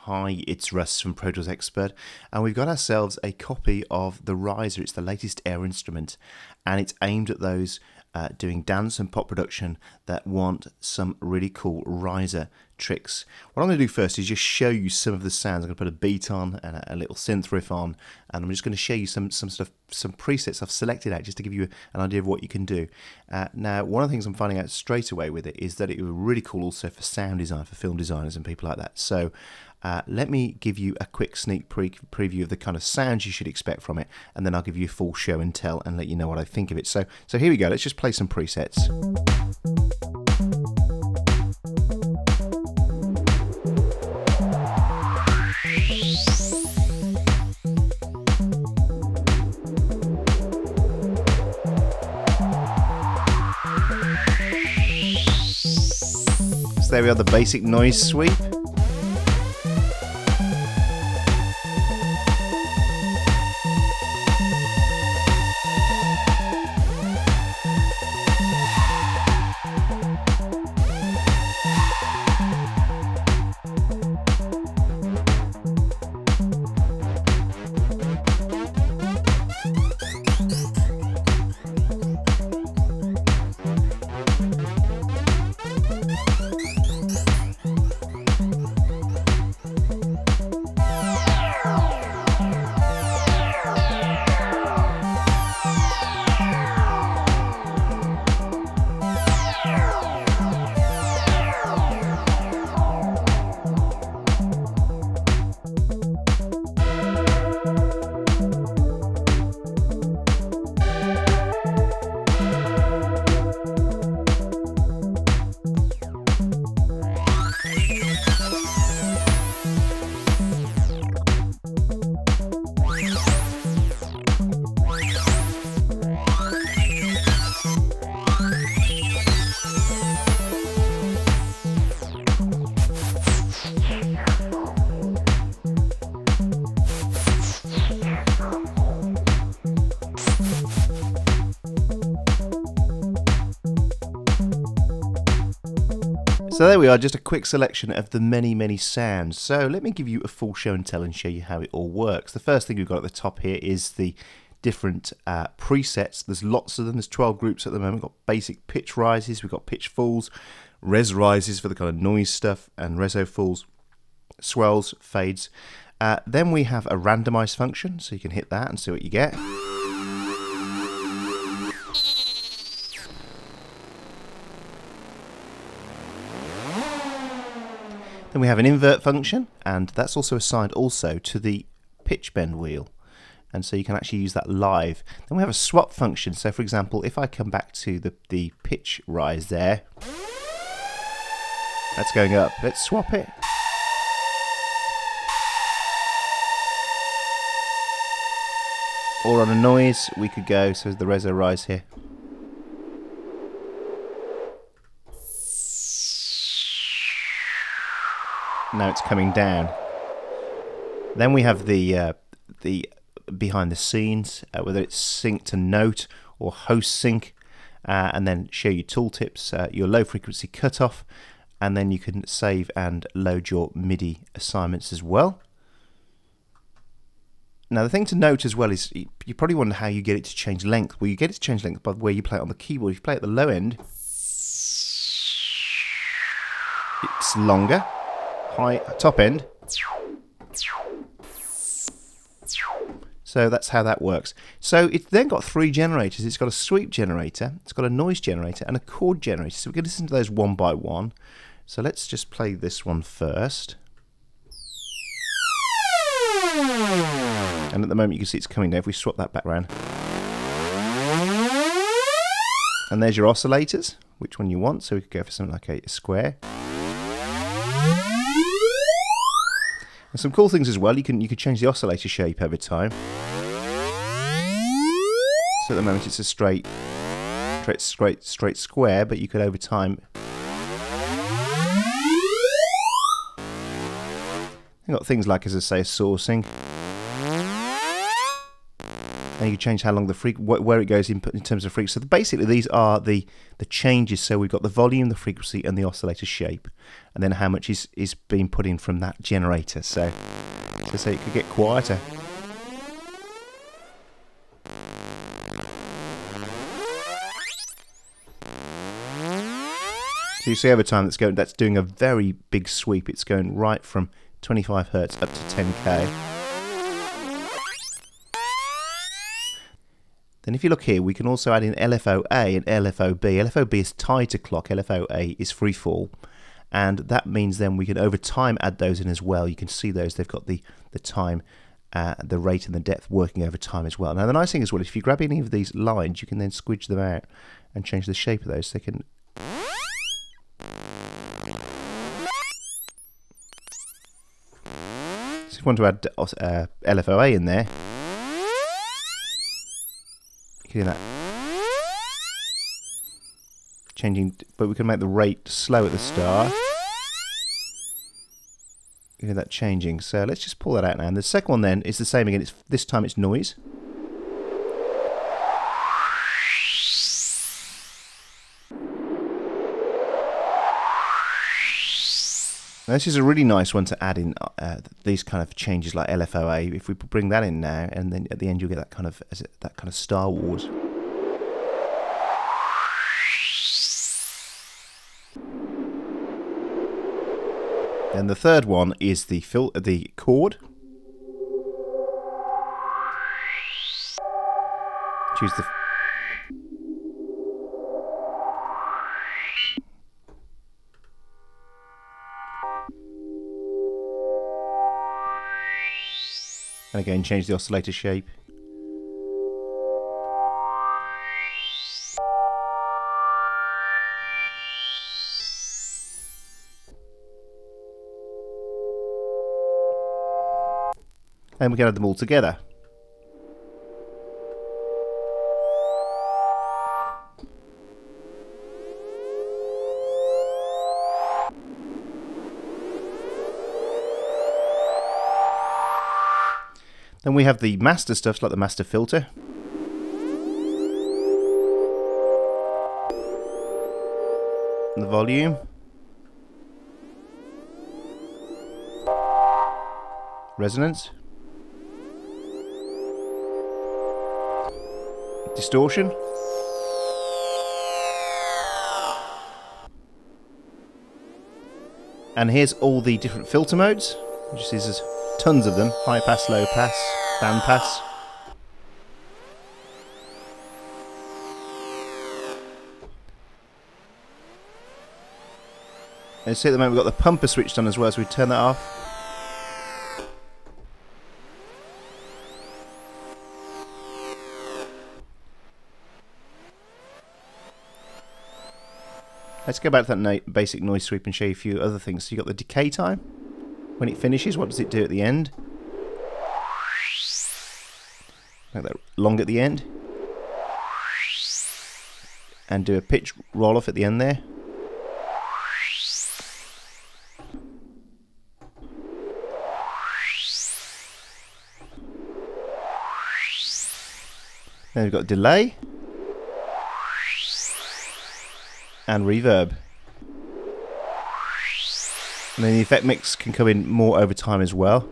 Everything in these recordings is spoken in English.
Hi, it's Russ from Pro Tools Expert, and we've got ourselves a copy of the Riser. It's the latest Air instrument, and it's aimed at those doing dance and pop production that want some really cool riser tricks. What I'm going to do first is just show you some of the sounds. I'm going to put a beat on and a little synth riff on, and I'm just going to show you some presets I've selected out just to give you an idea of what you can do. Now, one of the things I'm finding out straight away with it is that it would be really cool also for sound design, for film designers and people like that. So let me give you a quick sneak preview of the kind of sounds you should expect from it, and then I'll give you a full show and tell and let you know what I think of it. So here we go. Let's just play some presets. So there we are, the basic noise sweep. So there we are, just a quick selection of the many sounds. So let me give you a full show and tell and show you how it all works. The first thing we've got at the top here is the different presets. There's lots of them. There's 12 groups at the moment. We've got basic pitch rises, we've got pitch falls, res rises for the kind of noise stuff, and reso falls, swells, fades. Then we have a randomize function, so you can hit that and see what you get. Then we have an invert function, and that's also assigned also to the pitch bend wheel, and so you can actually use that live. Then we have a swap function, so for example, if I come back to the pitch rise there, that's going up, let's swap it. Or on a noise, we could go, so the reso rise here. Now it's coming down. Then we have the behind the scenes, whether it's sync to note or host sync, and then show you tooltips, your low frequency cutoff, and then you can save and load your MIDI assignments as well. Now the thing to note as well is you probably wonder how you get it to change length. Well, you get it to change length by the way you play it on the keyboard. If you play at the low end, it's longer. High top end. So that's how that works. So it's then got three generators. It's got a sweep generator, it's got a noise generator, and a chord generator. So we're going to listen to those one by one. So let's just play this one first. And at the moment you can see it's coming down. If we swap that back around. And there's your oscillators, which one you want. So we could go for something like a square. And some cool things as well, you can change the oscillator shape over time. So at the moment it's a straight square, but you could over time. You've got things like, as I say, sourcing. And you can change how long the where it goes in terms of frequency. So basically, these are the changes. So we've got the volume, the frequency, and the oscillator shape, and then how much is being put in from that generator. So it could get quieter. So you see over time that's doing a very big sweep. It's going right from 25 Hertz up to 10K. Then if you look here, we can also add in LFOA and LFOB. LFOB is tied to clock, LFOA is free fall. And that means then we can over time add those in as well. You can see those, they've got the time, the rate and the depth working over time as well. Now the nice thing as well is if you grab any of these lines, you can then squidge them out and change the shape of those. So they can... So if you want to add LFOA in there, you can do that. Changing, but we can make the rate slow at the start. You hear that changing. So let's just pull that out now. And the second one then is the same again. This time it's noise. Now this is a really nice one to add in these kind of changes like LFOA. If we bring that in now, and then at the end you'll get that kind of Star Wars. Then the third one is the chord. Choose the and again change the oscillator shape. And we can add them all together. Then we have the master stuff, like the master filter. And the volume. Resonance. Distortion. And here's all the different filter modes. You see there's tons of them. High pass, low pass, band pass. And see at the moment we've got the pumper switched on as well, so we turn that off. Let's go back to that basic noise sweep and show you a few other things. So you've got the decay time. When it finishes, what does it do at the end? Make that long at the end. And do a pitch roll off at the end there. Then we've got delay. And reverb. And then the effect mix can come in more over time as well.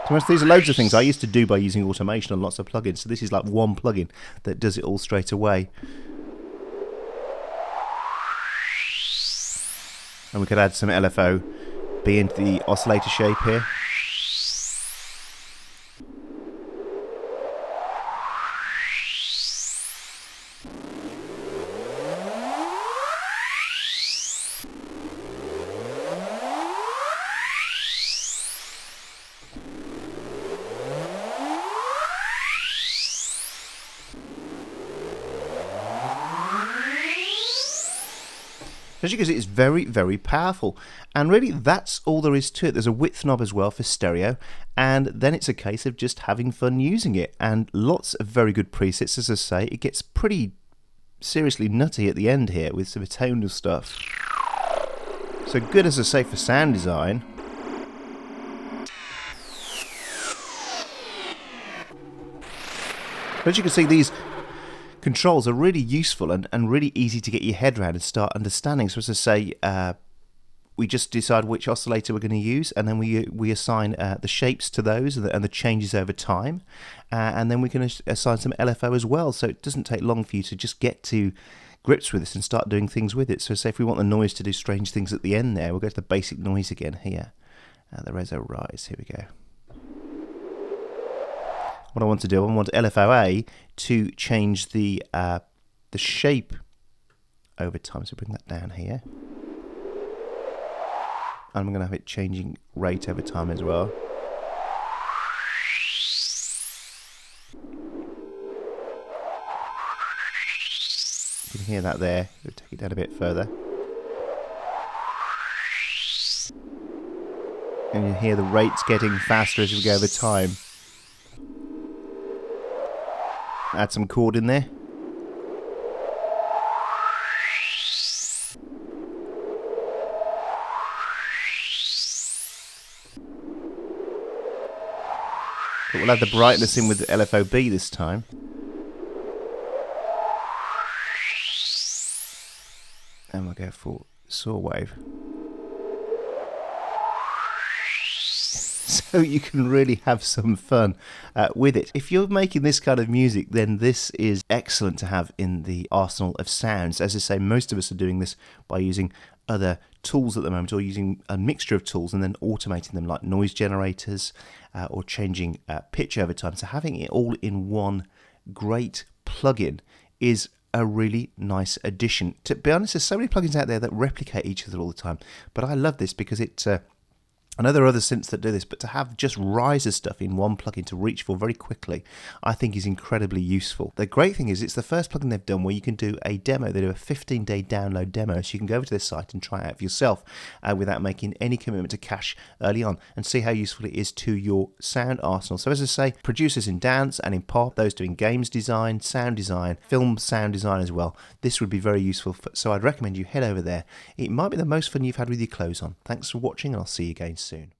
So these are loads of things I used to do by using automation on lots of plugins. So this is like one plugin that does it all straight away. And we could add some LFO B into the oscillator shape here. As you can see, it's very, very powerful. And really, that's all there is to it. There's a width knob as well for stereo. And then it's a case of just having fun using it. And lots of very good presets, as I say. It gets pretty seriously nutty at the end here with some tonal stuff. So good, as I say, for sound design. But as you can see, these controls are really useful and really easy to get your head around and start understanding. So as I say, we just decide which oscillator we're going to use, and then we assign the shapes to those and the changes over time, and then we can assign some LFO as well. So it doesn't take long for you to just get to grips with this and start doing things with it. So say if we want the noise to do strange things at the end there, we'll go to the basic noise again here, the reso rise. Here we go. What I want to do, I want LFOA to change the shape over time. So bring that down here. And I'm going to have it changing rate over time as well. You can hear that there. We'll take it down a bit further. And you hear the rates getting faster as we go over time. Add some chord in there. But we'll add the brightness in with the LFOB this time. And we'll go for saw wave. So you can really have some fun with it. If you're making this kind of music, then this is excellent to have in the arsenal of sounds. As I say, most of us are doing this by using other tools at the moment, or using a mixture of tools and then automating them, like noise generators or changing pitch over time. So having it all in one great plugin is a really nice addition. To be honest, there's so many plugins out there that replicate each other all the time, but I love this because it I know there are other synths that do this, but to have just riser stuff in one plugin to reach for very quickly, I think is incredibly useful. The great thing is it's the first plugin they've done where you can do a demo. They do a 15-day download demo, so you can go over to this site and try it out for yourself without making any commitment to cash early on, and see how useful it is to your sound arsenal. So as I say, producers in dance and in pop, those doing games design, sound design, film sound design as well, this would be very useful. So I'd recommend you head over there. It might be the most fun you've had with your clothes on. Thanks for watching, and I'll see you again soon.